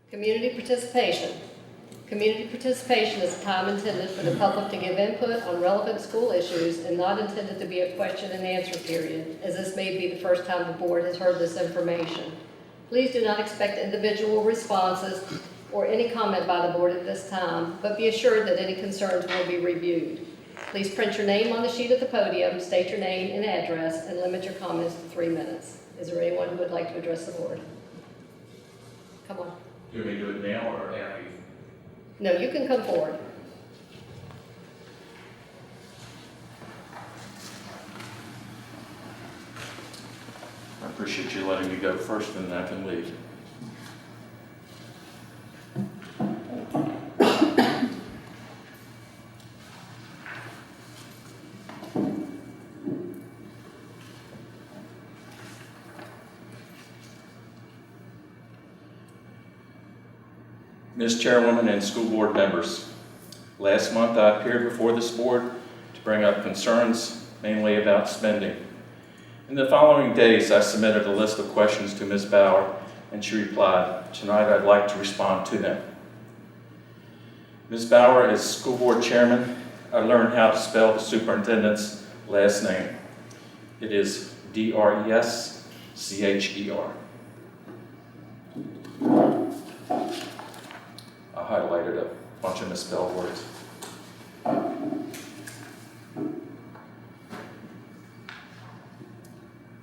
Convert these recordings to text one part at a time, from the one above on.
Community participation. Community participation is a time intended for the public to give input on relevant school issues and not intended to be a question and answer period, as this may be the first time the board has heard this information. Please do not expect individual responses or any comment by the board at this time, but be assured that any concerns will be reviewed. Please print your name on the sheet at the podium, state your name and address, and limit your comments to 3 minutes. Is there anyone who would like to address the board? Come on. Do you want me to do it now or after you? No, you can come forward. I appreciate you letting me go first, and then I can leave. Ms. Chairwoman and school board members, last month I appeared before this board to bring up concerns mainly about spending. In the following days, I submitted a list of questions to Ms. Bauer, and she replied, "Tonight I'd like to respond to them." Ms. Bauer, as school board chairman, I learned how to spell the superintendent's last name. It is D-R-E-S-C-H-E-R. I highlighted a bunch of misspelled words.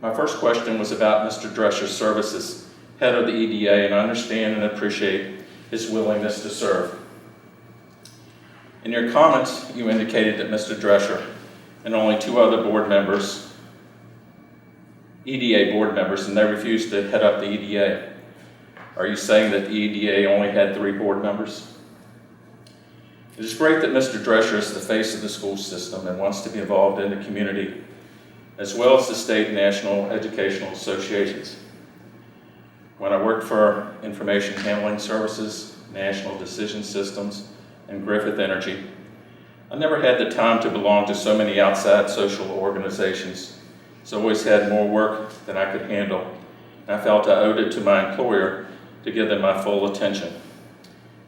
My first question was about Mr. Drescher's service as head of the EDA, and I understand and appreciate his willingness to serve. In your comments, you indicated that Mr. Drescher and only 2 other board members, EDA board members, and they refused to head up the EDA. Are you saying that the EDA only had 3 board members? It is great that Mr. Drescher is the face of the school system and wants to be involved in the community, as well as the state and national educational associations. When I worked for Information Handling Services, National Decision Systems, and Griffith Energy, I never had the time to belong to so many outside social organizations, so I always had more work than I could handle, and I felt I owed it to my employer to give them my full attention.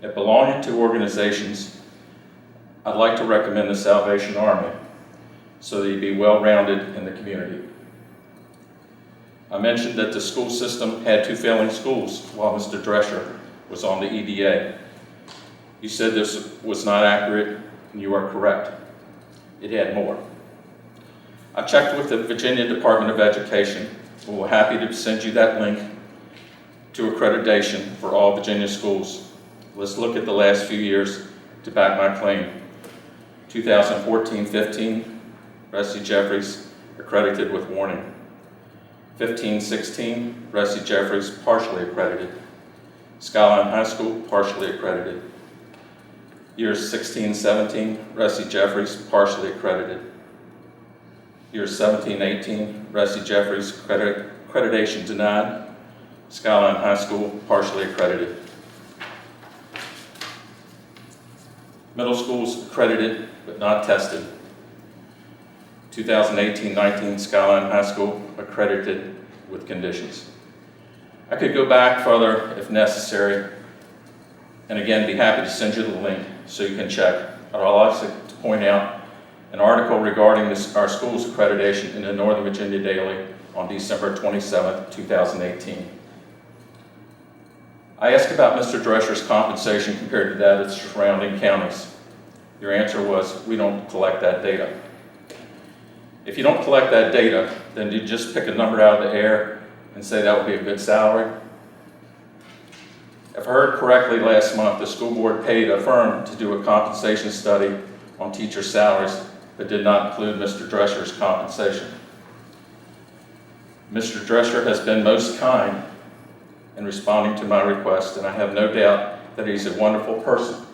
If belonging to organizations, I'd like to recommend the Salvation Army, so that you'd be well-rounded in the community. I mentioned that the school system had 2 failing schools while Mr. Drescher was on the EDA. You said this was not accurate, and you are correct. It had more. I checked with the Virginia Department of Education, and we're happy to send you that link to accreditation for all Virginia schools. Let's look at the last few years to back my claim. 2014-15, Ressie Jeffries accredited with warning. 15-16, Ressie Jeffries partially accredited. Skyline High School partially accredited. Years 16-17, Ressie Jeffries partially accredited. Years 17-18, Ressie Jeffries accreditation denied. Skyline High School partially accredited. Middle schools accredited but not tested. 2018-19, Skyline High School accredited with conditions. I could go back further if necessary, and again, be happy to send you the link so you can check. I'd also like to point out an article regarding our school's accreditation in the Northern Virginia Daily on December 27, 2018. I asked about Mr. Drescher's compensation compared to that of the surrounding counties. Your answer was, we don't collect that data. If you don't collect that data, then you just pick a number out of the air and say that would be a good salary? If I heard correctly, last month, the school board paid a firm to do a compensation study on teacher salaries, but did not include Mr. Drescher's compensation. Mr. Drescher has been most kind in responding to my request, and I have no doubt that he's a wonderful person.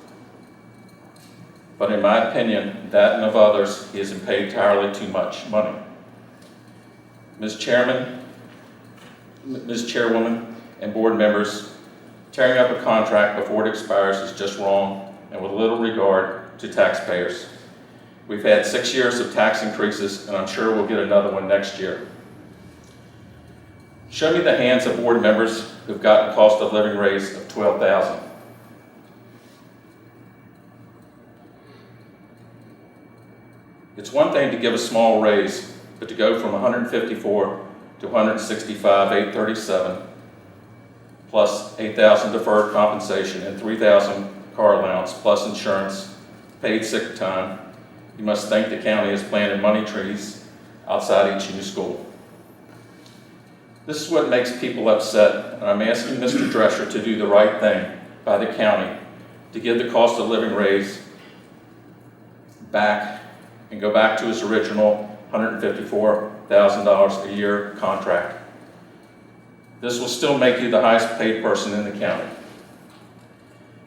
But in my opinion, that and of others, he has been paid entirely too much money. Ms. Chairwoman, and board members, tearing up a contract before it expires is just wrong and with little regard to taxpayers. We've had 6 years of tax increases, and I'm sure we'll get another one next year. Show me the hands of board members who've gotten cost of living raise of $12,000. It's one thing to give a small raise, but to go from 154 to 165,837, plus 8,000 deferred compensation and 3,000 car allowance, plus insurance, paid sick time, you must thank the county has planted money trees outside each new school. This is what makes people upset, and I'm asking Mr. Drescher to do the right thing by the county to give the cost of living raise back and go back to his original $154,000 a year contract. This will still make you the highest paid person in the county.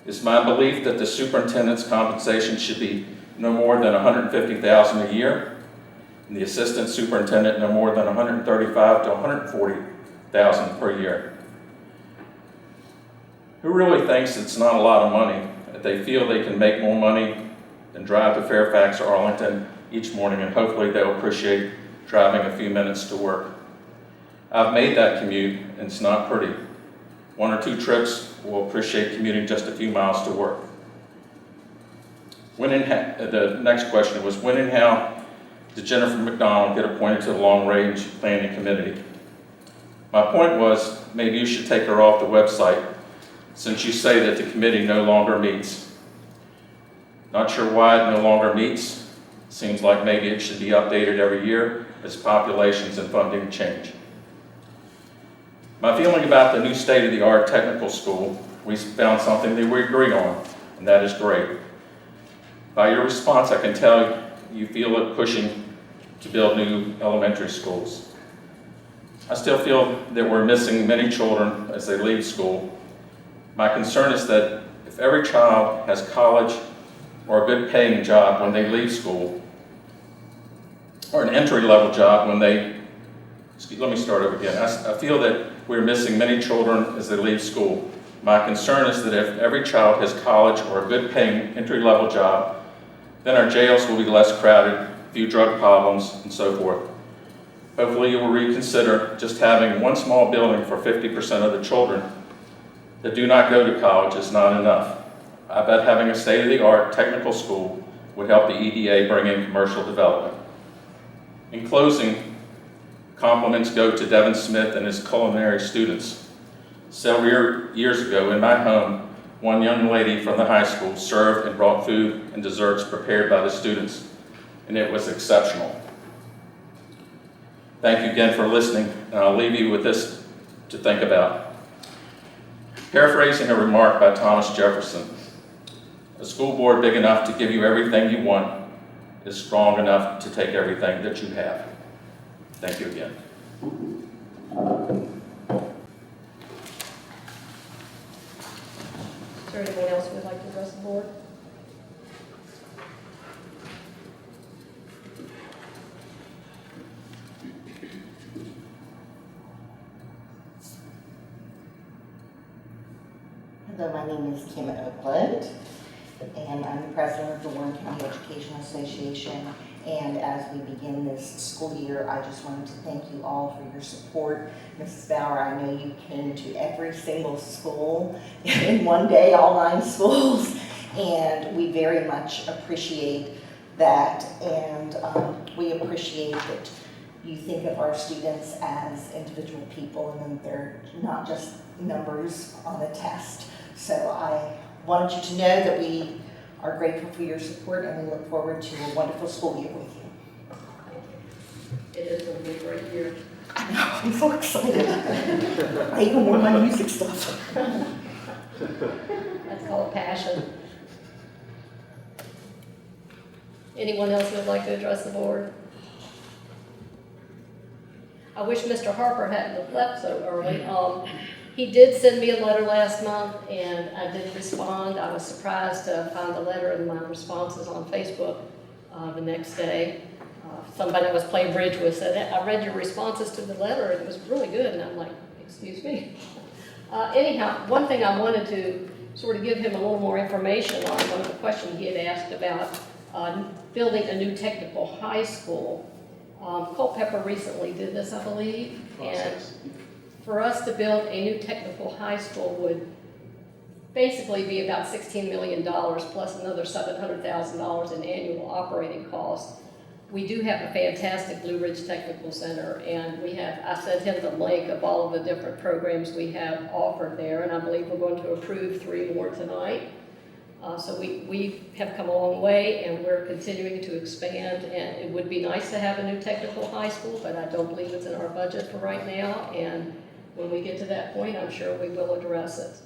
It's my belief that the superintendent's compensation should be no more than $150,000 a year, and the assistant superintendent no more than $135,000 to $140,000 per year. Who really thinks it's not a lot of money if they feel they can make more money than drive to Fairfax or Arlington each morning, and hopefully they'll appreciate driving a few minutes to work? I've made that commute, and it's not pretty. 1 or 2 trips will appreciate commuting just a few miles to work. The next question was, when and how did Jennifer McDonald get appointed to the Long Range Planning Committee? My point was, maybe you should take her off the website, since you say that the committee no longer meets. Not sure why it no longer meets. Seems like maybe it should be updated every year as populations and funding change. My feeling about the new state-of-the-art technical school, we found something that we agree on, and that is great. By your response, I can tell you feel it pushing to build new elementary schools. I still feel that we're missing many children as they leave school. My concern is that if every child has college or a good paying job when they leave school, or an entry-level job when they, let me start over again. I feel that we're missing many children as they leave school. My concern is that if every child has college or a good paying entry-level job, then our jails will be less crowded, few drug problems, and so forth. Hopefully you will reconsider just having one small building for 50% of the children that do not go to college is not enough. I bet having a state-of-the-art technical school would help the EDA bring in commercial development. In closing, compliments go to Devin Smith and his culinary students. Several years ago in my home, one young lady from the high school served and brought food and desserts prepared by the students, and it was exceptional. Thank you again for listening, and I'll leave you with this to think about. Paraphrasing a remark by Thomas Jefferson, a school board big enough to give you everything you want is strong enough to take everything that you have. Thank you again. Is there anyone else who would like to address the board? Hello, my name is Kim Oakland, and I'm the president of the Warren County Education Association. And as we begin this school year, I just wanted to thank you all for your support. Mrs. Bauer, I know you came to every single school in one day, all 9 schools, and we very much appreciate that. And we appreciate that you think of our students as individual people and that they're not just numbers on a test. So I wanted you to know that we are grateful for your support, and we look forward to a wonderful school year with you. It is going to be a great year. I know, I'm so excited. I even wore my music stuff. That's called passion. Anyone else who would like to address the board? I wish Mr. Harper hadn't left so early. He did send me a letter last month, and I did respond. I was surprised to find the letter in my responses on Facebook the next day. Somebody I was playing bridge with said, I read your responses to the letter, and it was really good. And I'm like, excuse me? Anyhow, one thing I wanted to sort of give him a little more information on, one of the questions he had asked about building a new technical high school. Culpeper recently did this, I believe, and For us to build a new technical high school would basically be about $16 million plus another $700,000 in annual operating costs. We do have a fantastic Blue Ridge Technical Center, and I sent him the link of all of the different programs we have offered there, and I believe we're going to approve 3 more tonight. So we have come a long way, and we're continuing to expand, and it would be nice to have a new technical high school, but I don't believe it's in our budget for right now, and when we get to that point, I'm sure we will address it.